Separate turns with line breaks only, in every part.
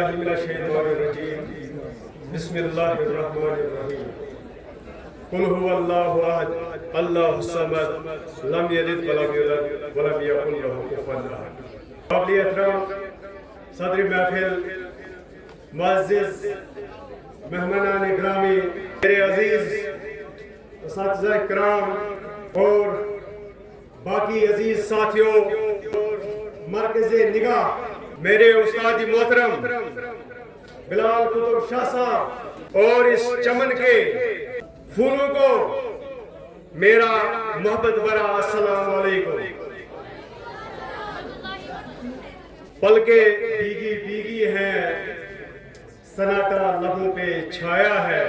باللہ من الشیطان الرجیم بسم اللہ الرحمن الرحیم قل هو اللہ احد اللہ الصمد لم یلد ولم یولد ولم یکن له کفوا احد۔ قابل احترام صدر محفل، معزز مہمانان گرامی، میرے عزیز اساتذہ کرام اور باقی عزیز ساتھیوں، مرکز نگاہ میرے استاد محترم بلال قطب شاہ صاحب اور اس چمن کے پھولوں کو میرا محبت بھرا السلام علیکم۔ پلکیں بھیگی بھیگی ہیں، سناٹا لبوں پہ چھایا ہے۔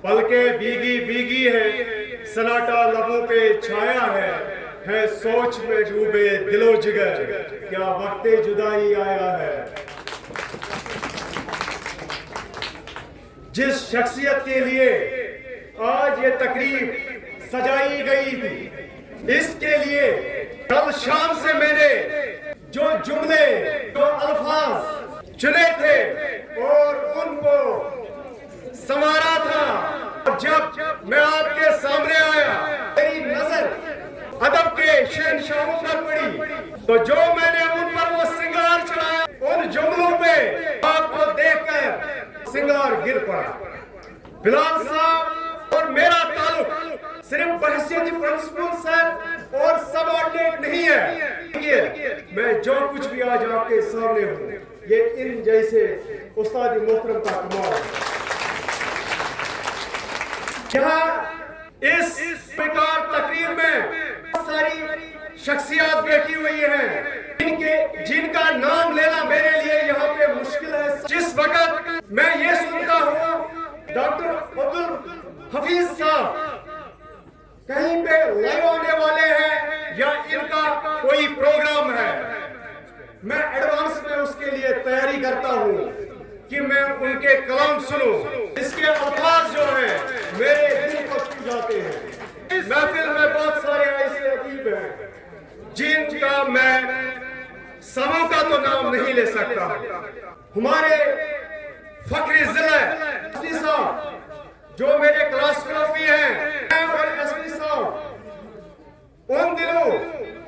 پلکیں بھیگی بھیگی ہیں، سناٹا لبوں پہ چھایا ہے سوچ میں ڈوبے دل و جگر، کیا وقت جدائی آیا ہے۔ جس شخصیت کے لیے آج یہ تقریب سجائی گئی تھی، اس کے لیے کل شام سے میں نے جو جملے، جو الفاظ چنے تھے اور ان کو سنوارا تھا، اور جب میں آپ کے سامنے آیا میری نظر ادب کے شہنشاہوں پر پڑی تو جو میں نے ان پر وہ سنگار چڑھایا، ان جملوں پہ آپ کو دیکھ کر سنگار گر پڑا۔ بلال صاحب اور میرا تعلق صرف بحثیت پرنسپل سر اور سب آرڈینیٹ نہیں ہے، میں جو کچھ بھی آج آپ کے سامنے ہوں یہ ان جیسے استاد محترم کا کمال ہے۔ یہاں اس بیکار تقریر میں بہت ساری شخصیات بیٹھی ہوئی ہیں جن کا نام لینا میرے لیے یہاں پہ مشکل ہے۔ جس وقت میں یہ سنتا ہوں ڈاکٹر عبدالحفیظ صاحب کہیں پہ لائیو آنے والے ہیں یا ان کا کوئی پروگرام ہے، میں ایڈوانس میں اس کے لیے تیاری کرتا ہوں کہ میں ان کے کلام سنوں۔ اس کے الفاظ جو ہیں میرے دل کو چھو جاتے ہیں۔ اس محفل میں بہت سارے ایسے ادیب ہیں جن کا میں سبوں کا تو نام نہیں لے سکتا۔ ہمارے فخری ضلع ایس پی صاحب جو میرے کلاس فیلو بھی ہیں اور ایس پی صاحب ان دنوں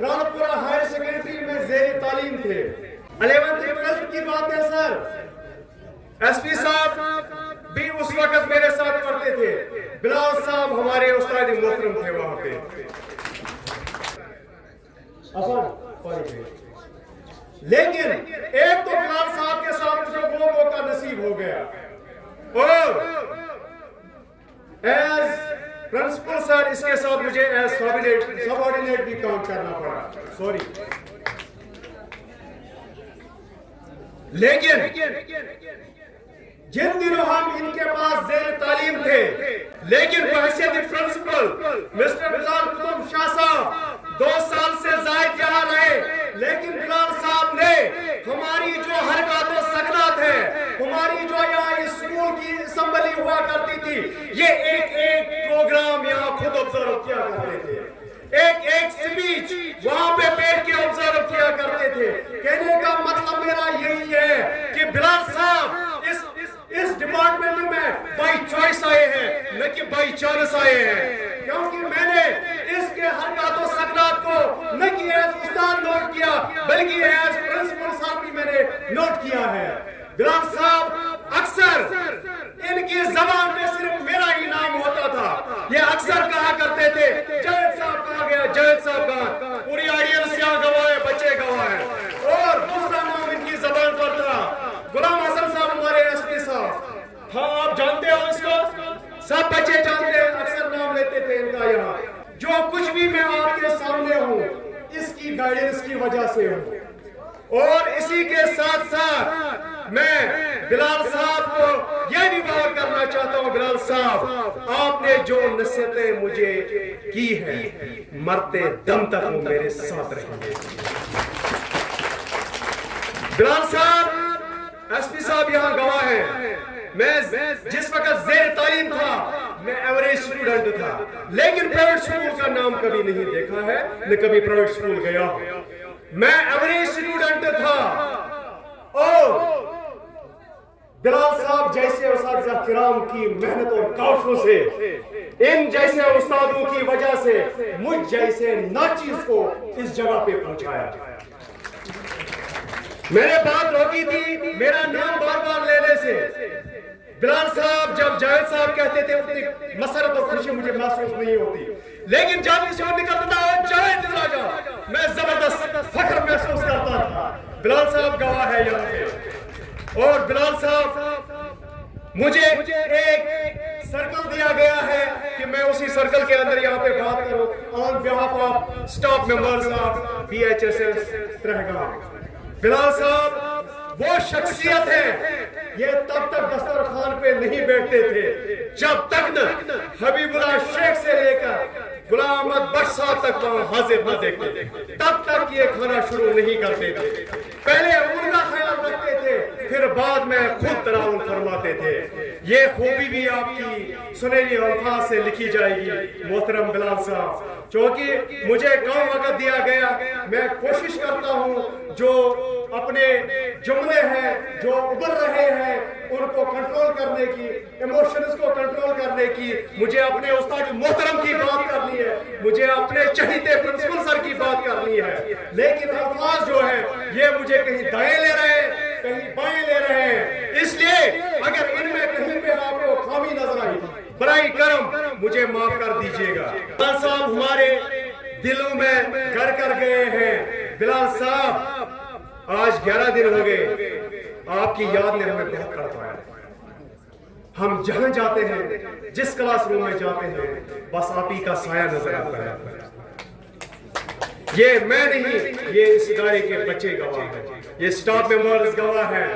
رانپورہ ہائر سیکنڈری میں زیر تعلیم تھے۔ 11th 12th کی بات ہے سر، ایس پی صاحب بھی اس وقت میرے ساتھ پڑھتے تھے۔ بلال صاحب ہمارے استاد محترم تھے وہاں پہ۔ لیکن ایک تو بلال صاحب کے ساتھ مجھے وہ موقع نصیب ہو گیا اور ایز پرنسپل سر اس کے ساتھ مجھے ایز سب آرڈینیٹ بھی کام کرنا پڑا، سوری۔ لیکن جن دنوں ہم ان کے پاس زیر تعلیم تھے، لیکن بحیثیت پرنسپل مسٹر بلال قطب شاہ صاحب 2 سال سے زائد یہاں رہے، لیکن بلال صاحب نے ہماری جو حرکات و سکنات ہے، ہماری جو یہاں اسکول کی اسمبلی ہوا کرتی تھی، یہ ایک پروگرام یہاں خود آبزرو کیا کرتے تھے، ایک سپیچ وہاں پہ بیٹھ کے آبزرو کیا کرتے تھے۔ کہنے کا مطلب میرا یہی ہے کہ بلال صاحب اس ڈپارٹمنٹ میں بائی چوائس آئے ہیں نہ کہ بائی چانس آئے ہیں، کیونکہ میں نے اس کے حرکات و سکنات کو نہ کہ ایز استاد نوٹ کیا بلکہ ایز پرنسپل صاحب بھی میں نے نوٹ کیا ہے۔ بلال صاحب اکثر ان کی زبان میں صرف میرا ہی نام ہوتا تھا، یہ اکثر کہا کرتے تھے جاوید صاحب کہا گیا، جاوید صاحب کہا، پوری آڈینس یہاں گواہ ہے، بچے گواہ ہیں، اور دوسرا نام ان کی زبان پر تھا غلام حسن صاحب ہمارے ایس پی صاحب۔ ہاں آپ جانتے ہو اس کو، سب بچے جانتے ہیں، اکثر نام لیتے تھے ان کا یہاں۔ جو کچھ بھی میں آپ کے سامنے ہوں اس کی گائیڈنس کی وجہ سے ہوں، اور اسی کے ساتھ ساتھ میں بلال صاحب کو یہ بھی بات کرنا چاہتا ہوں، بلال صاحب آپ نے جو نصیحتیں مجھے کی ہیں مرتے دم تک وہ میرے ساتھ رہیں گے۔ بلال صاحب ایس پی صاحب یہاں گواہ ہیں، میں جس وقت زیر تعلیم تھا میں ایوریج اسٹوڈنٹ تھا، لیکن پرائیویٹ اسکول کا نام کبھی نہیں دیکھا ہے نہ کبھی پرائیویٹ اسکول گیا۔ میں ایوریج اسٹوڈنٹ تھا اور آپ جیسے اساتذہ کرام کی محنت اور کاوشوں سے، ان جیسے استادوں کی وجہ سے مجھ جیسے ناچیز کو اس جگہ پہ پہنچایا۔ میں نے بات روکی تھی میرا نام بار بار لینے سے۔ بلال صاحب جب جاوید صاحب کہتے تھے اتنی مسرت اور خوشی مجھے محسوس نہیں ہوتی، لیکن جب اس وقت نکلتا تھا جاوید راجا میں زبردست فخر محسوس کرتا تھا۔ بلال صاحب گواہ ہے یہاں پہ، اور بلال صاحب مجھے ایک سرکل دیا گیا ہے کہ میں اسی سرکل کے اندر یہاں پہ بات کروں on behalf of staff members of BHSS Trehgam. Bilal sahab وہ شخصیت ہے، یہ تب تک دسترخوان پہ نہیں بیٹھتے تھے جب تک نہ حبیب اللہ شیخ سے لے کر غلام احمد بٹ صاحب تک وہاں حاضر نہ دیکھتے تھے، تب تک یہ کھانا شروع نہیں کرتے تھے۔ پہلے ان کا خیال رکھتے تھے، پھر بعد میں خود تراون فرماتے تھے۔ یہ خوبی بھی آپ کی سنہری الفاظ سے لکھی جائے گی محترم بلال صاحب، چونکہ مجھے کم وقت دیا گیا، میں کوشش کرتا ہوں جو اپنے جملے ہیں جو ابھر رہے ہیں ان کو کنٹرول کرنے کی، ایموشنز کو کنٹرول کرنے کی۔ مجھے اپنے استاد محترم کی بات کرنی ہے، مجھے اپنے چہیتے پرنسپل سر کی بات کرنی ہے، لیکن الفاظ جو ہیں یہ مجھے کہیں دائیں لے رہے ہیں کہیں بائیں لے رہے ہیں، اس لیے اگر ان میں کہیں پہ آپ کو خامی نظر آئی برائی کرم مجھے معاف کر دیجیے گا۔ بلال صاحب ہمارے دلوں میں گھر کر گئے ہیں۔ بلال صاحب آج 11 دن ہو گئے، آپ کی یاد نے ہمیں بہت تڑپایا۔ ہم جہاں جاتے ہیں، جس کلاس روم میں جاتے ہیں، بس آپ ہی کا سایہ نظر آتا ہے۔ یہ میں نہیں، یہ اس ادارے کے بچے گواہ ہیں، یہ سٹاف ممبرز گواہ ہیں۔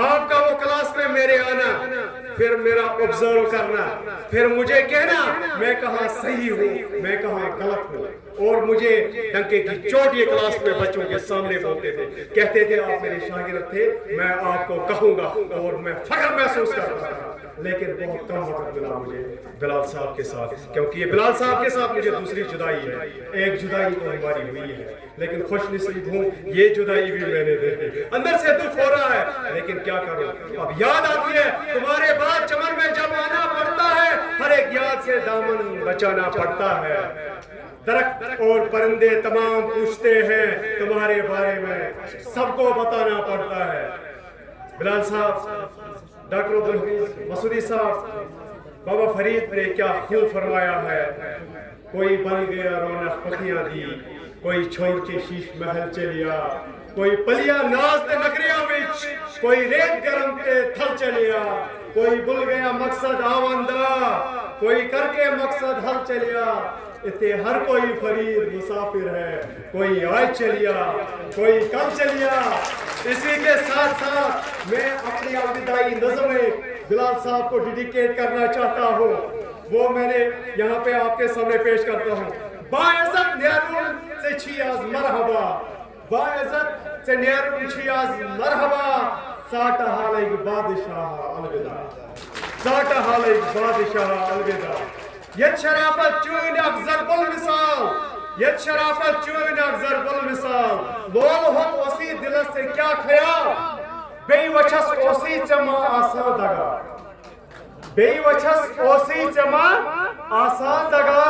آپ کا وہ کلاس میں میرے آنا، پھر میرا آبزرو کرنا، پھر مجھے کہنا میں کہاں صحیح ہوں میں کہاں غلط ہوں، اور مجھے ڈنکے کی چوٹ یہ کلاس میں بچوں کے سامنے بولتے تھے، کہتے تھے آپ میرے شاگرد تھے، میں آپ کو کہوں گا، اور میں فخر محسوس کرتا تھا۔ لیکن بہت کم وقت ملا مجھے بلال صاحب کے ساتھ، کیونکہ یہ بلال صاحب کے ساتھ مجھے دوسری جدائی ہے۔ ایک جدائی تو ہماری ہوئی ہے، لیکن خوش نصیب ہوں یہ جدائی بھی میں نے دیکھی، اندر سے دکھ ہو رہا ہے، لیکن کیا کروں۔ اب یاد آتی ہے تمہارے بعد چمن میں جب آنا پڑتا ہے، ہر ایک یاد سے دامن بچانا پڑتا ہے۔ درخت اور پرندے تمام پوچھتے ہیں تمہارے بارے میں، سب کو بتانا پڑتا ہے۔ بلال صاحب، ڈاکٹر عبدالحفیظ مسعودی صاحب، بابا فرید نے کیا خوب فرمایا ہے، کوئی بن گیا رونق پکھیاں دی، کوئی چھوڑ کے شیش محل چلیا، کوئی پلیا ناز تے نگریاں وچ، کوئی ریت گرم تے تھل چلیا، کوئی بھول گیا مقصد آوندا، کوئی کر کے مقصد حل چلیا۔ اتنے ہر کوئی فرید مسافر ہے، کوئی آج چلیا کوئی کل چلیا۔ اسی کے ساتھ ساتھ میں اپنی ابتدائی نظم بلال صاحب کو ڈیڈیکیٹ کرنا چاہتا ہوں، وہ میں نے یہاں پہ آپ کے سامنے پیش کرتا ہوں۔ باعزت نیرون سے چھی از مرحبا، باعزت سے نیرون چھی از مرحبا، ساٹھ حال ایک بادشاہ الوداع، ساٹھ حال ایک بادشاہ الوداع۔ یت شرافت چون افضل بالمثال، یت شرافت چون افضل بالمثال، لول ہوت اسی دل سے کیا خیال، بے وچھس اوسی چما آسان دگا، بے وچھس اوسی چما آسان دگا،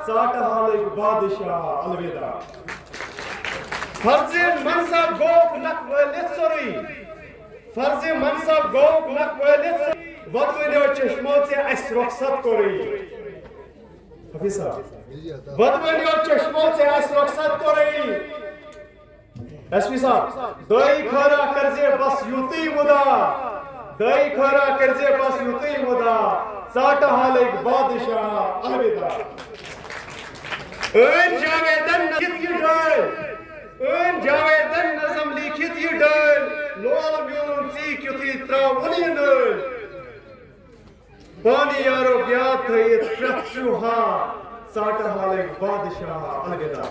ساٹھ حال ایک بادشاہ الوداع۔ فرض منصب گوک نک ویلت سوری، فرض منصب گوک نک ویلت سوری، ودونیو چشموں سے اس رخصت کوری، حفیظ صاحب، ودونیو چشموں سے اس رخصت کوری۔ ایس پی صاحب، دائی کھارا کرزے بس یوتی مدا، دائی کھارا کرزے بس یوتی مدا، ساٹھ حال ایک بادشاہ الوداع۔ این جاویدن لکھت یہ ڈال، این جاویدن نظم لکھت یہ ڈال، لول بیون سی کیوتی تراولی نال، بانی یارو بیات ہے یہ ترخ سوہا، ساٹھ حال ایک بادشاہ الوداع۔